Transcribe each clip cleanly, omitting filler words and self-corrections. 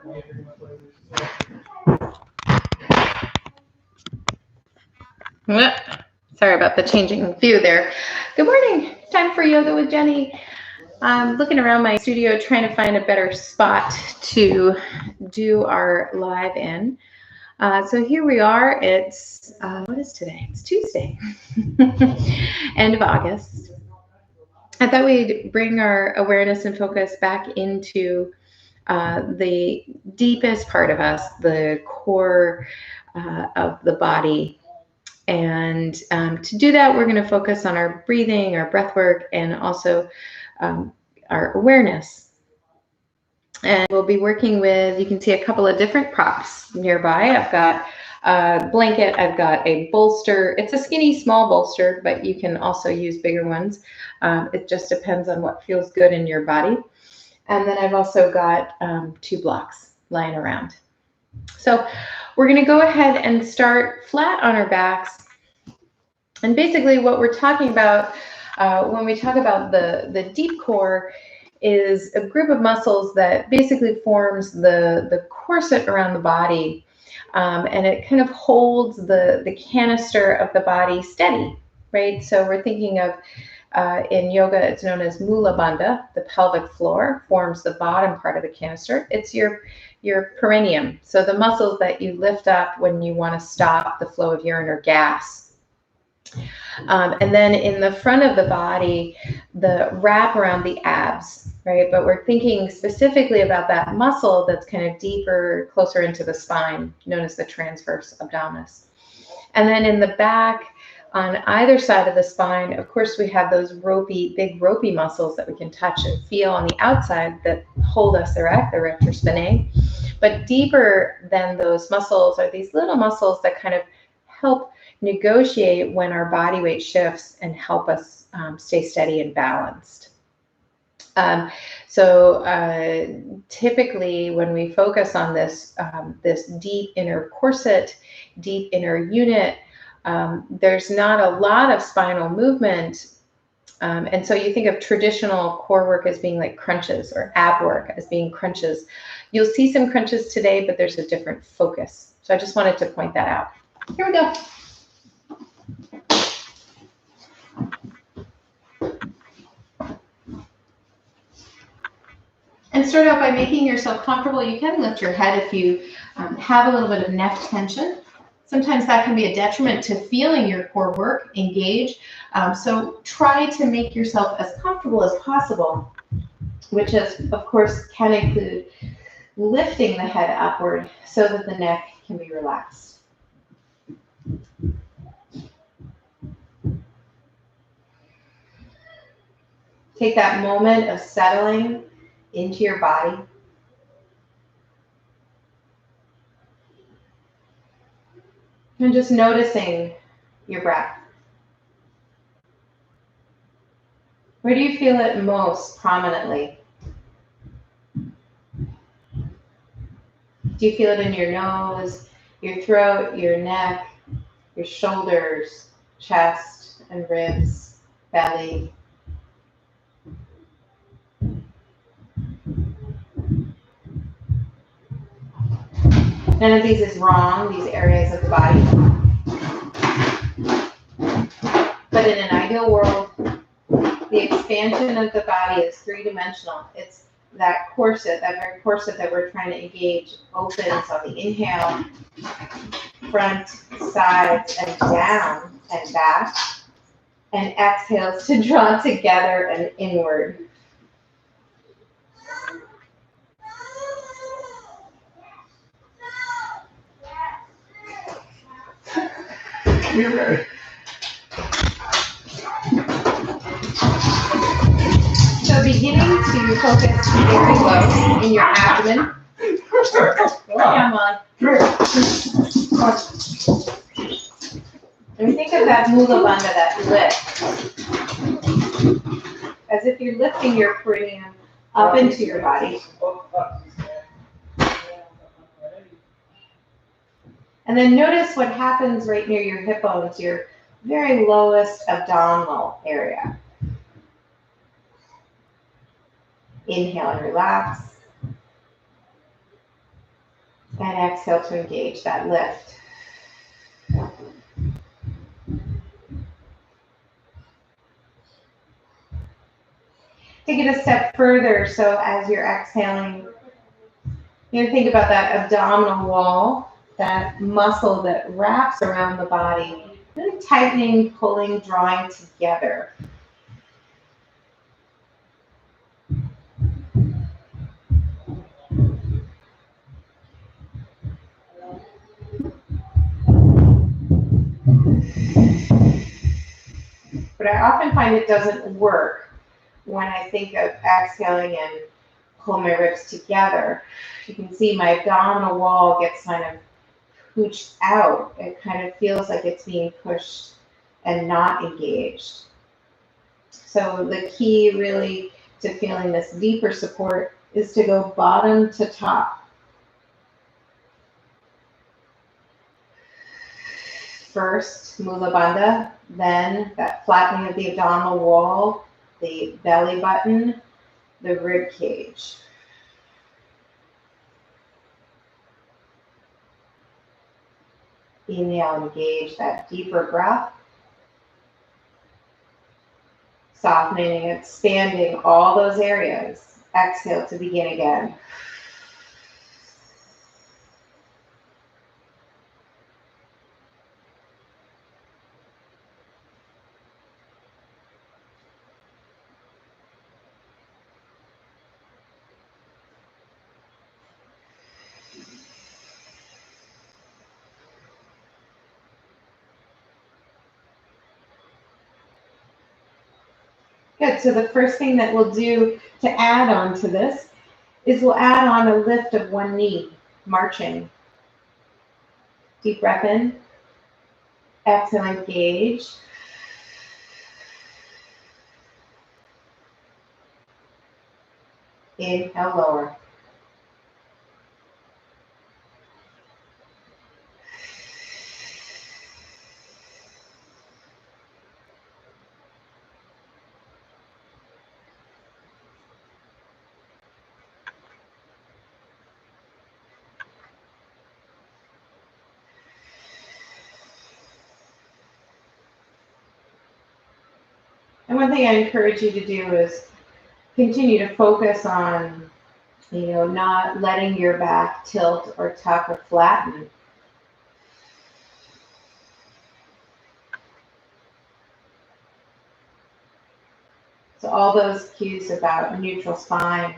Sorry about the changing view there. Good morning. Time for yoga with Jenny. I'm looking around my studio trying to find a better spot to do our live in. So here we are. It's, what is today? It's Tuesday, end of August. I thought we'd bring our awareness and focus back into the deepest part of us, the core of the body. And to do that, we're going to focus on our breathing, our breath work, and also our awareness. And we'll be working with, you can see a couple of different props nearby. I've got a blanket, I've got a bolster. It's a skinny, small bolster, but you can also use bigger ones. It just depends on what feels good in your body. And then I've also got 2 blocks lying around. So we're going to go ahead and start flat on our backs. And basically what we're talking about when we talk about the deep core is a group of muscles that basically forms the corset around the body. And it kind of holds the canister of the body steady, right? So we're thinking of, in yoga, it's known as Mula Bandha. The pelvic floor forms the bottom part of the canister. It's your perineum. So the muscles that you lift up when you want to stop the flow of urine or gas. And then in the front of the body, the wrap around the abs, right? But we're thinking specifically about that muscle that's kind of deeper, closer into the spine, known as the transverse abdominis. And then in the back, on either side of the spine, of course, we have those big ropey muscles that we can touch and feel on the outside that hold us erect, the rector spinae. But deeper than those muscles are these little muscles that kind of help negotiate when our body weight shifts and help us stay steady and balanced. Typically when we focus on this, this deep inner corset, deep inner unit, there's not a lot of spinal movement. And so you think of traditional core work as being like crunches, or ab work as being crunches. You'll see some crunches today, but there's a different focus. So I just wanted to point that out. Here we go. And start out by making yourself comfortable. You can lift your head if you have a little bit of neck tension. Sometimes that can be a detriment to feeling your core work engage. So try to make yourself as comfortable as possible, which is, of course, can include lifting the head upward so that the neck can be relaxed. Take that moment of settling into your body. And just noticing your breath. Where do you feel it most prominently? Do you feel it in your nose, your throat, your neck, your shoulders, chest and ribs, belly? None of these is wrong, these areas of the body. But in an ideal world, the expansion of the body is 3-dimensional. It's that corset, that very corset that we're trying to engage, opens on the inhale, front, sides, and down and back, and exhales to draw together and inward. So beginning to focus very low in your abdomen. Come on. And think of that Mula Bandha, that lift. As if you're lifting your perineum up into your body. And then notice what happens right near your hip bones, your very lowest abdominal area. Inhale and relax. And exhale to engage that lift. Take it a step further. So as you're exhaling, think about that abdominal wall, that muscle that wraps around the body, really tightening, pulling, drawing together. But I often find it doesn't work when I think of exhaling and pull my ribs together. You can see my abdominal wall gets kind of pooched out. It kind of feels like it's being pushed and not engaged. So the key really to feeling this deeper support is to go bottom to top. First, Mula Bandha, then that flattening of the abdominal wall, the belly button, the rib cage. Inhale, engage that deeper breath. Softening and expanding all those areas. Exhale to begin again. Good, so the first thing that we'll do to add on to this is we'll add on a lift of one knee, marching. Deep breath in, exhale, engage. Inhale, lower. And one thing I encourage you to do is continue to focus on, not letting your back tilt or tuck or flatten. So all those cues about neutral spine,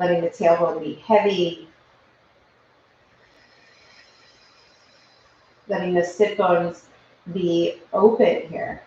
letting the tailbone be heavy, letting the sit bones be open here.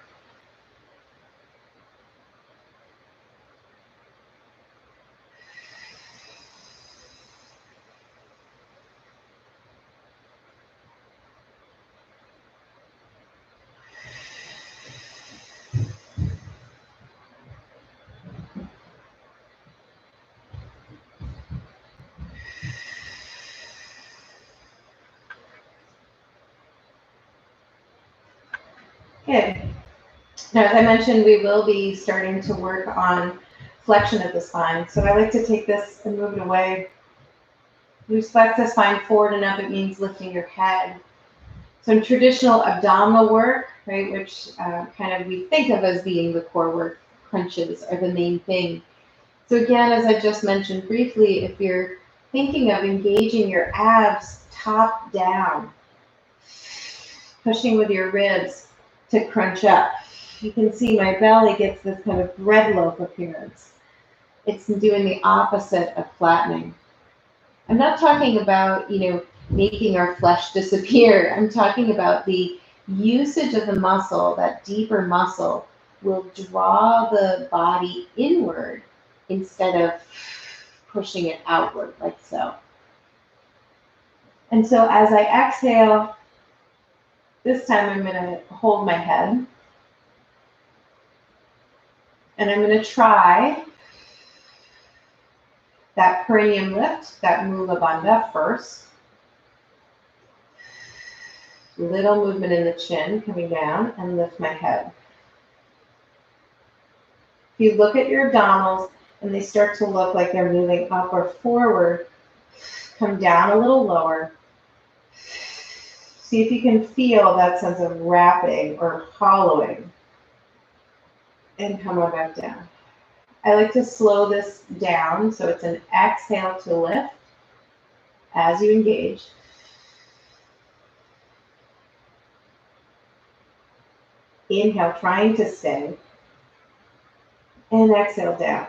Good. Now, as I mentioned, we will be starting to work on flexion of the spine. So I like to take this and move it away. We flex the spine forward and up. It means lifting your head. So in traditional abdominal work, right, which kind of we think of as being the core work, crunches are the main thing. So again, as I just mentioned briefly, if you're thinking of engaging your abs top down, pushing with your ribs to crunch up, you can see my belly gets this kind of bread loaf appearance. It's doing the opposite of flattening. I'm not talking about, making our flesh disappear. I'm talking about the usage of the muscle, that deeper muscle will draw the body inward instead of pushing it outward like so. And so as I exhale, this time I'm going to hold my head. And I'm going to try that perineum lift, that Mula Bandha first. Little movement in the chin coming down and lift my head. If you look at your abdominals and they start to look like they're moving up or forward, come down a little lower See if you can feel that sense of wrapping or hollowing. And come on back down. I like to slow this down, so it's an exhale to lift as you engage. Inhale, trying to stay. And exhale down.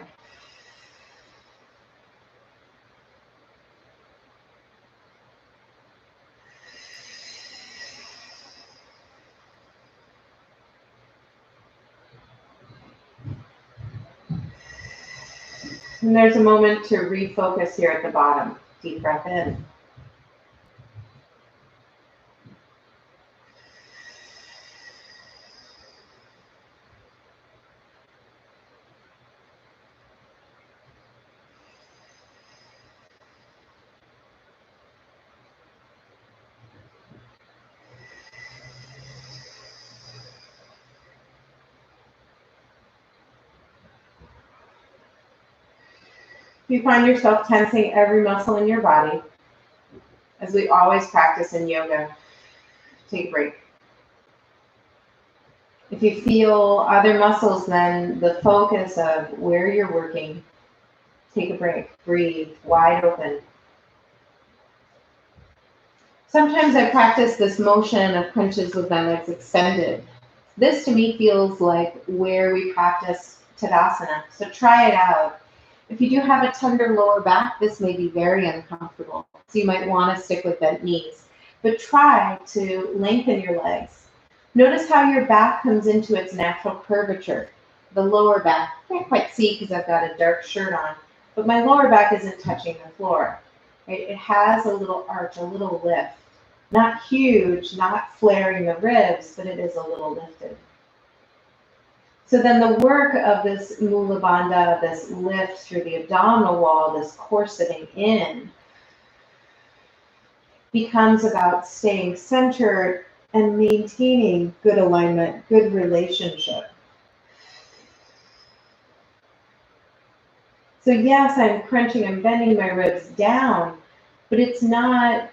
And there's a moment to refocus here at the bottom. Deep breath in. If you find yourself tensing every muscle in your body, as we always practice in yoga, take a break. If you feel other muscles, then the focus of where you're working, take a break, breathe, wide open. Sometimes I practice this motion of crunches with my legs extended. This to me feels like where we practice Tadasana, so try it out. If you do have a tender lower back, this may be very uncomfortable, so you might want to stick with bent knees. But try to lengthen your legs. Notice how your back comes into its natural curvature. The lower back, I can't quite see because I've got a dark shirt on, but my lower back isn't touching the floor. Right? It has a little arch, a little lift. Not huge, not flaring the ribs, but it is a little lifted. So then the work of this Mula Bandha, this lift through the abdominal wall, this corseting in, becomes about staying centered and maintaining good alignment, good relationship. So yes, I'm crunching, I'm bending my ribs down, but it's not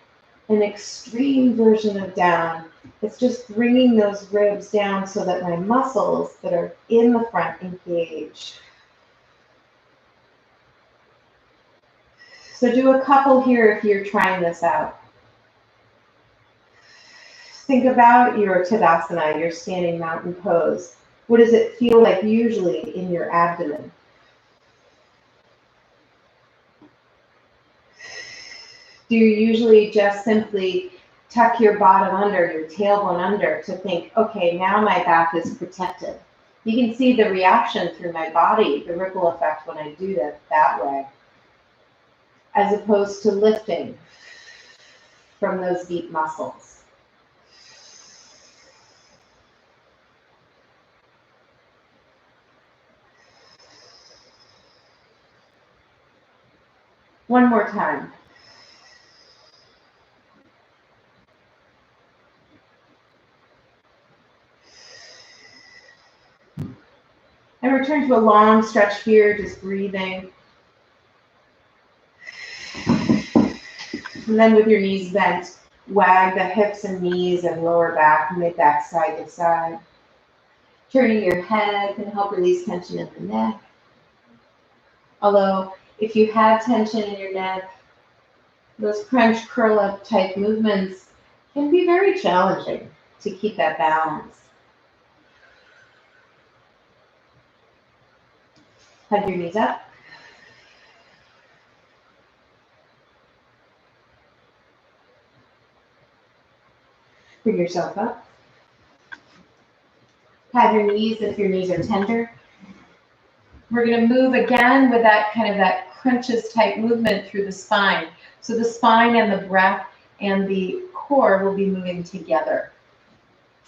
an extreme version of down. It's just bringing those ribs down so that my muscles that are in the front engage. So do a couple here if you're trying this out. Think about your Tadasana, your standing mountain pose. What does it feel like usually in your abdomen? Do you usually just simply tuck your bottom under, your tailbone under, to think, okay, now my back is protected? You can see the reaction through my body, the ripple effect when I do that way, as opposed to lifting from those deep muscles. One more time. And return to a long stretch here, just breathing. And then with your knees bent, wag the hips and knees and lower back, mid-back side to side. Turning your head can help release tension in the neck. Although, if you have tension in your neck, those crunch curl-up type movements can be very challenging to keep that balance. Hug your knees up. Bring yourself up. Pat your knees if your knees are tender. We're going to move again with that kind of that crunches type movement through the spine. So the spine and the breath and the core will be moving together.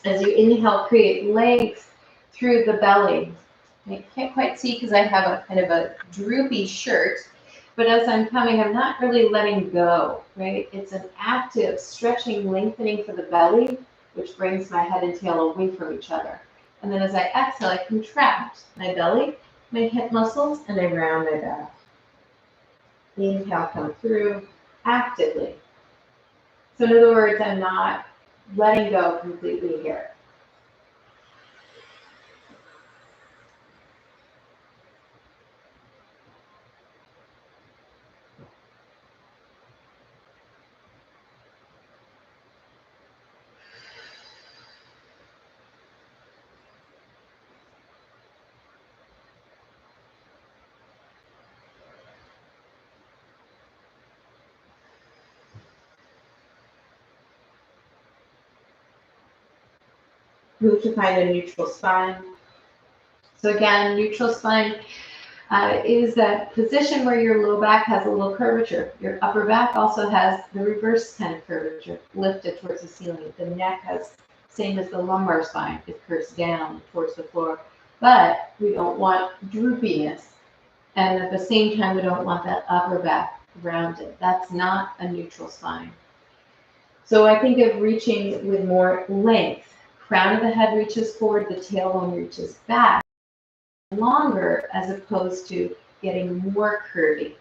As you inhale, create length through the belly. I can't quite see because I have a kind of a droopy shirt, but as I'm coming, I'm not really letting go, right? It's an active stretching, lengthening for the belly, which brings my head and tail away from each other. And then as I exhale, I contract my belly, my hip muscles, and I round my back. Inhale, come through actively. So in other words, I'm not letting go completely here. Move to find a neutral spine. So again, neutral spine is that position where your low back has a little curvature. Your upper back also has the reverse kind of curvature, lifted towards the ceiling. The neck has, same as the lumbar spine, it curves down towards the floor. But we don't want droopiness. And at the same time, we don't want that upper back rounded. That's not a neutral spine. So I think of reaching with more length. Crown of the head reaches forward, the tailbone reaches back longer, as opposed to getting more curvy.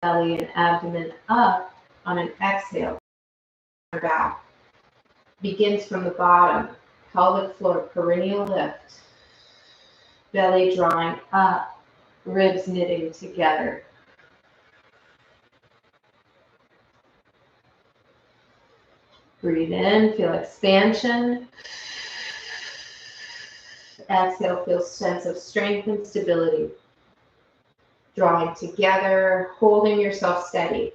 Belly and abdomen up on an exhale. Back begins from the bottom, pelvic floor, perineal lift, belly drawing up, ribs knitting together. Breathe in, feel expansion. Exhale, feel sense of strength and stability. Drawing together, holding yourself steady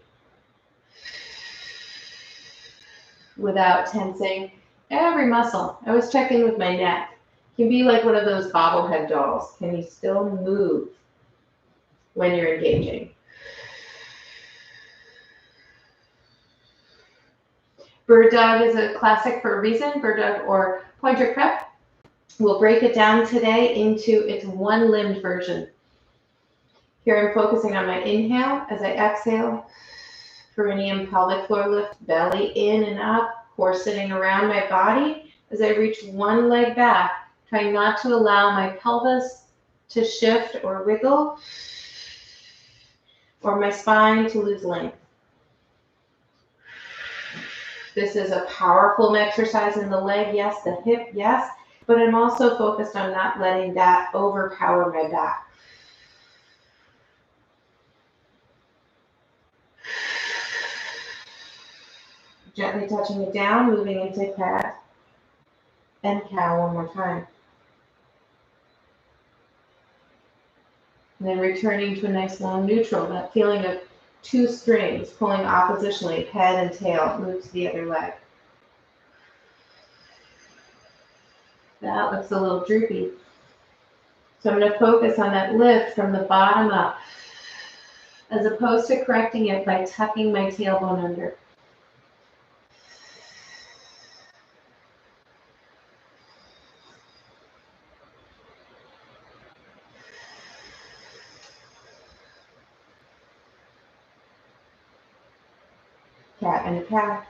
without tensing every muscle. I was checking with my neck. You can be like one of those bobblehead dolls. Can you still move when you're engaging? Bird dog is a classic for a reason. Bird dog or pointer prep. We'll break it down today into its one-limbed version. Here I'm focusing on my inhale as I exhale. Perineum, pelvic floor lift, belly in and up, core sitting around my body as I reach one leg back, trying not to allow my pelvis to shift or wiggle, or my spine to lose length. This is a powerful exercise in the leg, yes, the hip, yes, but I'm also focused on not letting that overpower my back. Gently touching it down, moving into cat and cow one more time. And then returning to a nice long neutral, that feeling of two strings pulling oppositionally, head and tail, move to the other leg. That looks a little droopy. So I'm going to focus on that lift from the bottom up, as opposed to correcting it by tucking my tailbone under. Cat and cow.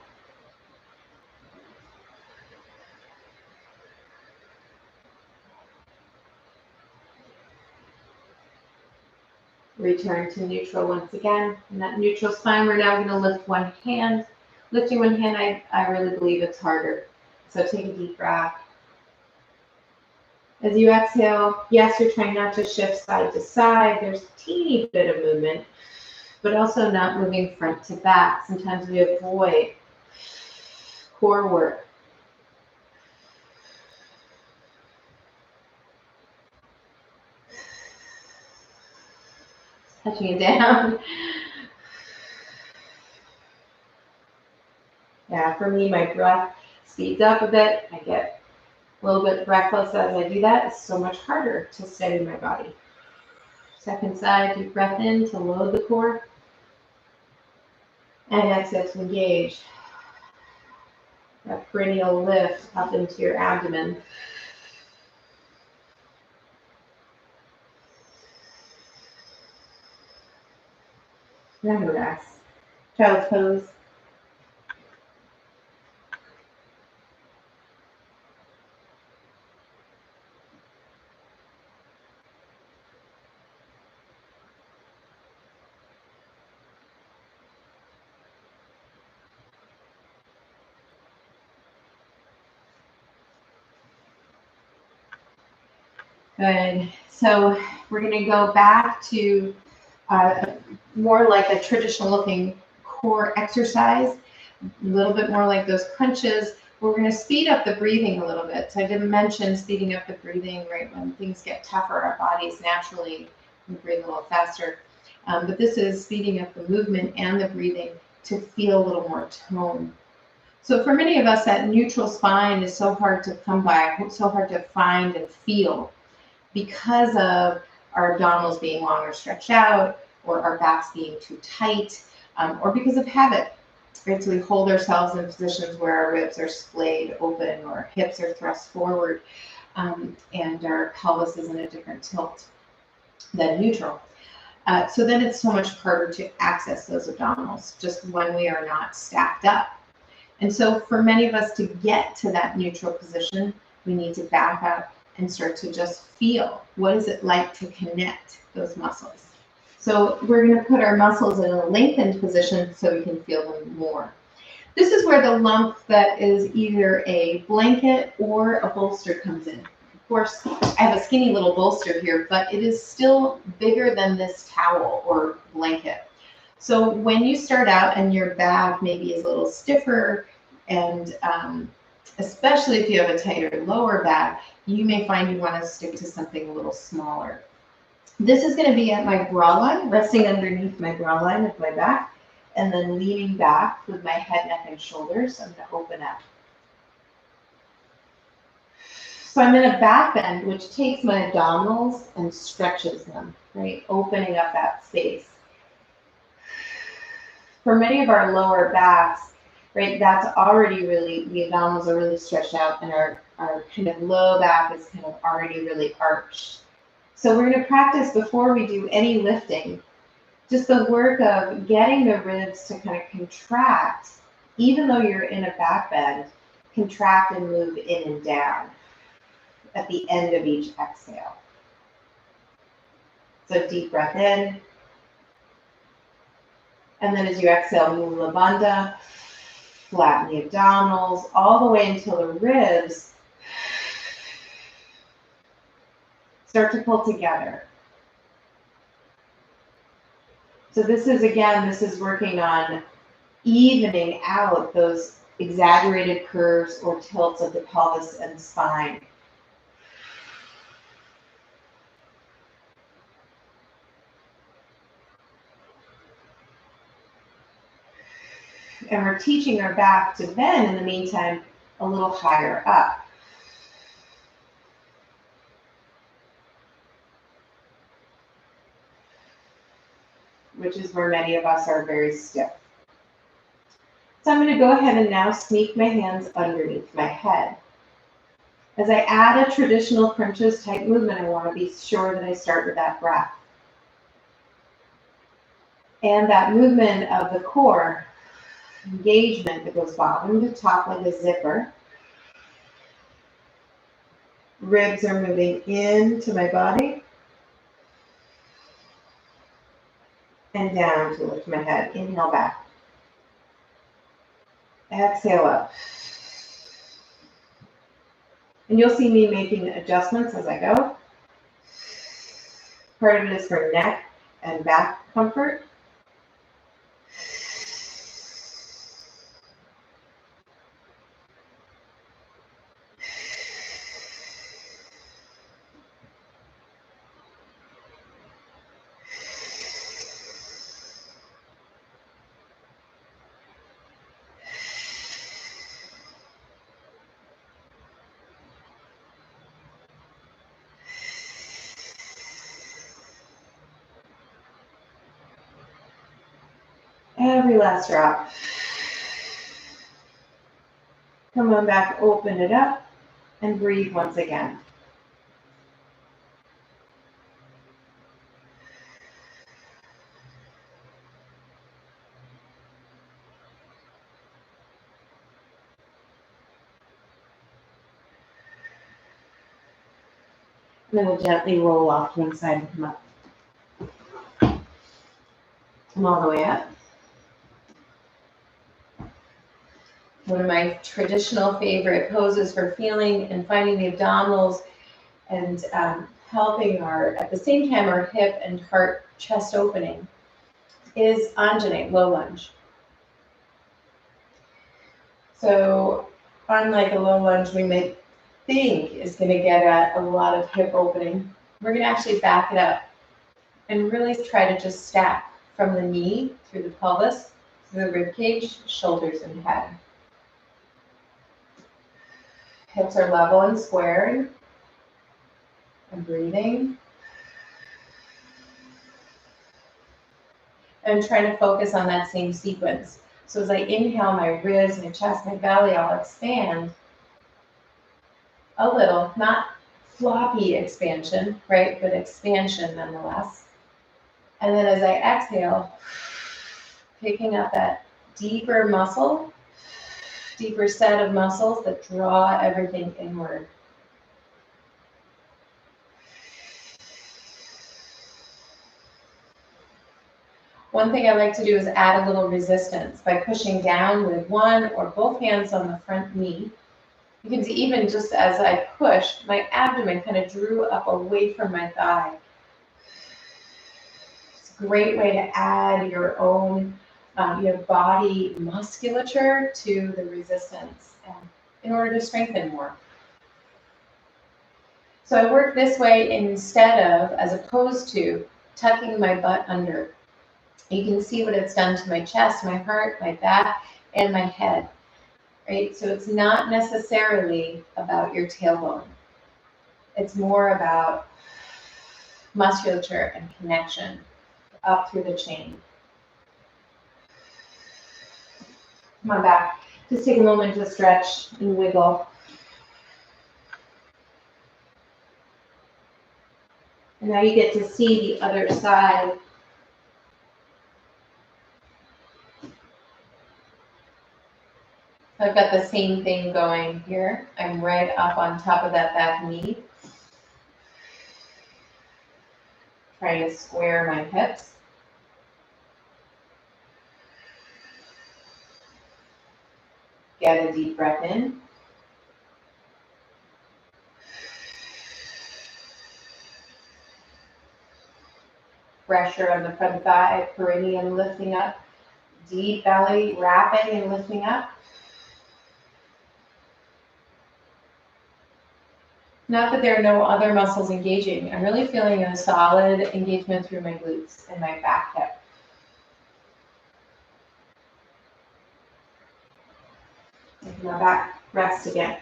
Return to neutral once again. In that neutral spine, we're now going to lift one hand. Lifting one hand, I really believe it's harder. So take a deep breath. As you exhale, yes, you're trying not to shift side to side. There's a teeny bit of movement, but also not moving front to back. Sometimes we avoid core work. Touching it down. Yeah, for me, my breath speeds up a bit. I get a little bit breathless as I do that. It's so much harder to steady my body. Second side, deep breath in to load the core. And exhale to engage. That perineal lift up into your abdomen. Now rest. Child's pose. Good. So we're going to go back to more like a traditional looking core exercise, a little bit more like those crunches. We're going to speed up the breathing a little bit. So I didn't mention speeding up the breathing, right? When things get tougher, our bodies naturally breathe a little faster. But this is speeding up the movement and the breathing to feel a little more tone. So for many of us, that neutral spine is so hard to come by, so hard to find and feel because of our abdominals being long or stretched out, or our backs being too tight, or because of habit. Right? So we hold ourselves in positions where our ribs are splayed open or our hips are thrust forward, and our pelvis is in a different tilt than neutral. So then it's so much harder to access those abdominals just when we are not stacked up. And so for many of us to get to that neutral position, we need to back up and start to just feel what is it like to connect those muscles. So we're going to put our muscles in a lengthened position so we can feel them more. This is where the lump that is either a blanket or a bolster comes in. Of course, I have a skinny little bolster here, but it is still bigger than this towel or blanket. So when you start out and your back maybe is a little stiffer, and especially if you have a tighter lower back, you may find you want to stick to something a little smaller. This is going to be at my bra line, resting underneath my bra line of my back, and then leaning back with my head, neck, and shoulders. I'm going to open up. So I'm in a back bend, which takes my abdominals and stretches them, right? Opening up that space. For many of our lower backs, right, that's already really, the abdominals are really stretched out, and our kind of low back is kind of already really arched. So we're going to practice before we do any lifting, just the work of getting the ribs to kind of contract, even though you're in a back bend, contract and move in and down at the end of each exhale. So deep breath in. And then as you exhale, Mula Bandha, flatten the abdominals all the way until the ribs start to pull together. So this is working on evening out those exaggerated curves or tilts of the pelvis and spine. And we're teaching our back to bend in the meantime a little higher up. Which is where many of us are very stiff. So I'm going to go ahead and now sneak my hands underneath my head. As I add a traditional crunches type movement, I want to be sure that I start with that breath. And that movement of the core, engagement that goes bottom to top like a zipper. Ribs are moving into my body and down to lift my head. Inhale back. Exhale up. And you'll see me making adjustments as I go. Part of it is for neck and back comfort. Every last drop. Come on back, open it up, and breathe once again. And then we'll gently roll off to one side and come up. Come all the way up. One of my traditional favorite poses for feeling and finding the abdominals and helping at the same time, our hip and heart chest opening is Anjane, low lunge. So unlike a low lunge we may think is going to get at a lot of hip opening, we're going to actually back it up and really try to just stack from the knee through the pelvis, through the rib cage, shoulders and head. Hips are level and squared. I'm breathing. I'm trying to focus on that same sequence. So as I inhale, my ribs, my chest, my belly all expand a little, not floppy expansion, right, but expansion nonetheless. And then as I exhale, picking up that deeper muscle, deeper set of muscles that draw everything inward. One thing I like to do is add a little resistance by pushing down with one or both hands on the front knee. You can see even just as I pushed, my abdomen kind of drew up away from my thigh. It's a great way to add your own body musculature to the resistance in order to strengthen more. So I work this way instead of, as opposed to, tucking my butt under. You can see what it's done to my chest, my heart, my back, and my head, right? So it's not necessarily about your tailbone. It's more about musculature and connection up through the chain. Come on back. Just take a moment to stretch and wiggle. And now you get to see the other side. I've got the same thing going here. I'm right up on top of that back knee. Trying to square my hips. Get a deep breath in. Pressure on the front thigh, perineum lifting up. Deep belly wrapping and lifting up. Not that there are no other muscles engaging. I'm really feeling a solid engagement through my glutes and my back hip. And my back rest again.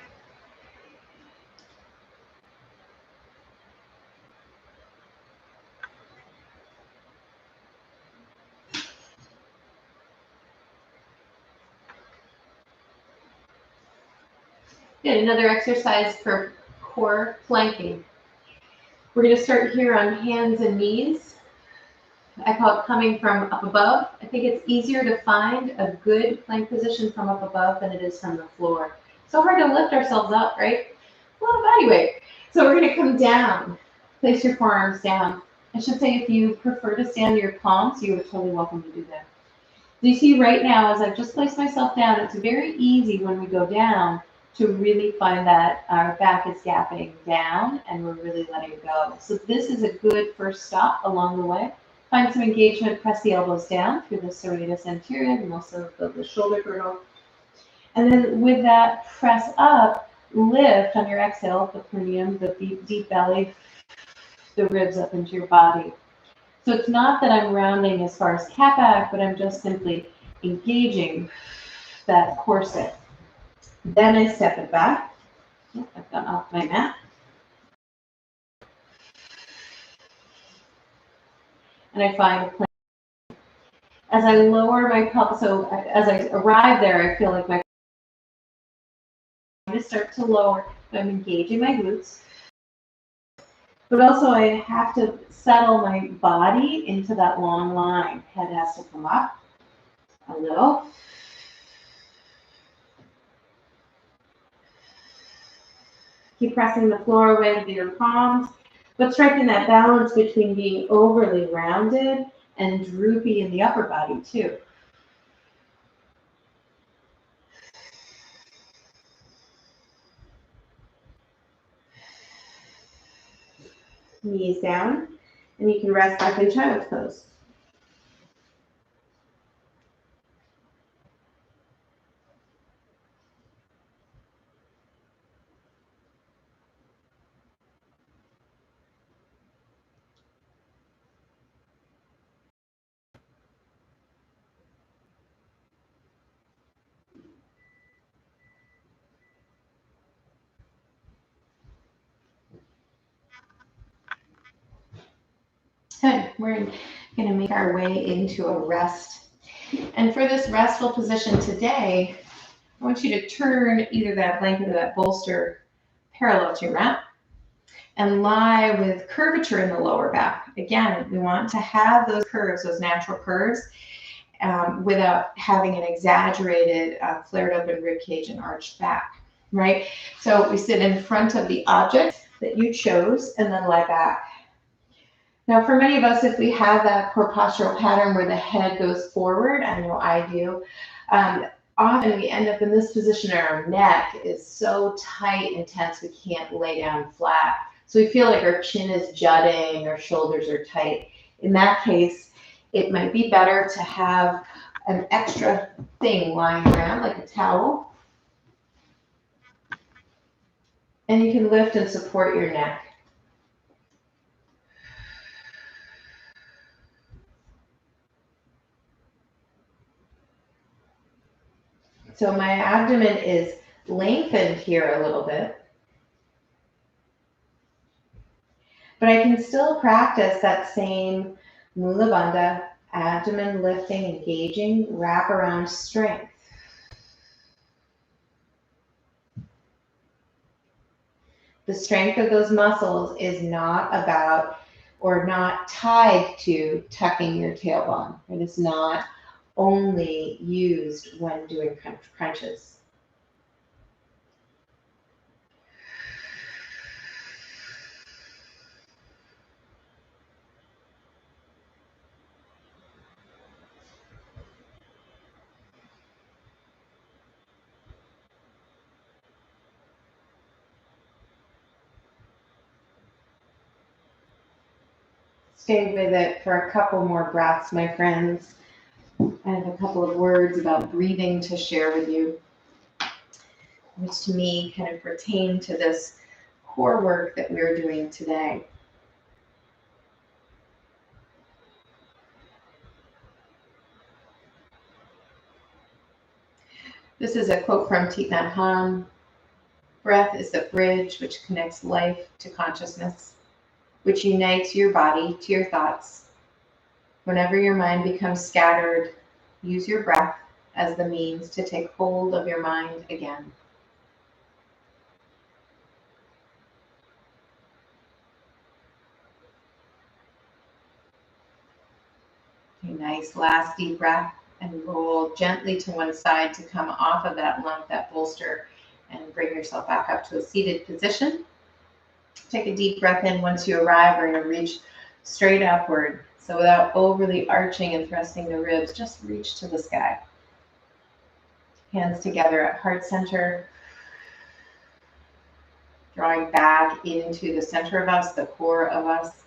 Good, another exercise for core planking. We're going to start here on hands and knees. I call it coming from up above. I think it's easier to find a good plank position from up above than it is from the floor. So hard to lift ourselves up, right? A lot of body weight. So we're going to come down. Place your forearms down. I should say if you prefer to stand your palms, you are totally welcome to do that. Do you see right now, as I've just placed myself down, it's very easy when we go down to really find that our back is gapping down and we're really letting go. So this is a good first stop along the way. Find some engagement, press the elbows down through the serratus anterior and also the shoulder girdle. And then with that, press up, lift on your exhale, the perineum, the deep belly, the ribs up into your body. So it's not that I'm rounding as far as cat back, but I'm just simply engaging that corset. Then I step it back. I've gone off my mat. And I find a plank. As I lower my pelvis, so as I arrive there, I feel like my I'm going to start to lower. I'm engaging my glutes. But also I have to settle my body into that long line. Head has to come up a little. Keep pressing the floor with your palms, but striking that balance between being overly rounded and droopy in the upper body too. Knees down, and you can rest back in child's pose. Good. We're going to make our way into a rest. And for this restful position today, I want you to turn either that blanket or that bolster parallel to your mat and lie with curvature in the lower back. Again, we want to have those curves, those natural curves, without having an exaggerated, flared open rib cage and arched back, right? So we sit in front of the object that you chose and then lie back. Now, for many of us, if we have that core postural pattern where the head goes forward, I know I do, often we end up in this position and our neck is so tight and tense we can't lay down flat. So we feel like our chin is jutting, our shoulders are tight. In that case, it might be better to have an extra thing lying around, like a towel. And you can lift and support your neck. So my abdomen is lengthened here a little bit. But I can still practice that same Mula Bandha, abdomen lifting, engaging, wraparound strength. The strength of those muscles is not about or not tied to tucking your tailbone. It is not only used when doing crunches. Stay with it for a couple more breaths, my friends. I have a couple of words about breathing to share with you, which to me kind of pertain to this core work that we're doing today. This is a quote from Thich Nhat Hanh. Breath is the bridge which connects life to consciousness, which unites your body to your thoughts. Whenever your mind becomes scattered, use your breath as the means to take hold of your mind again. Okay, nice last deep breath, and roll gently to one side to come off of that lump, that bolster, and bring yourself back up to a seated position. Take a deep breath in. Once you arrive, we're going to reach straight upward. So without overly arching and thrusting the ribs, just reach to the sky. Hands together at heart center. Drawing back into the center of us, the core of us.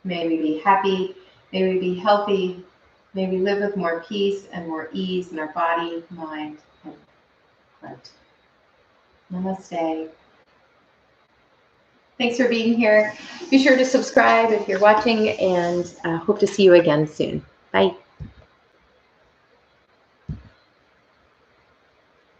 May we be happy. May we be healthy. May we live with more peace and more ease in our body, mind, and heart. Namaste. Thanks for being here. Be sure to subscribe if you're watching, and hope to see you again soon. Bye.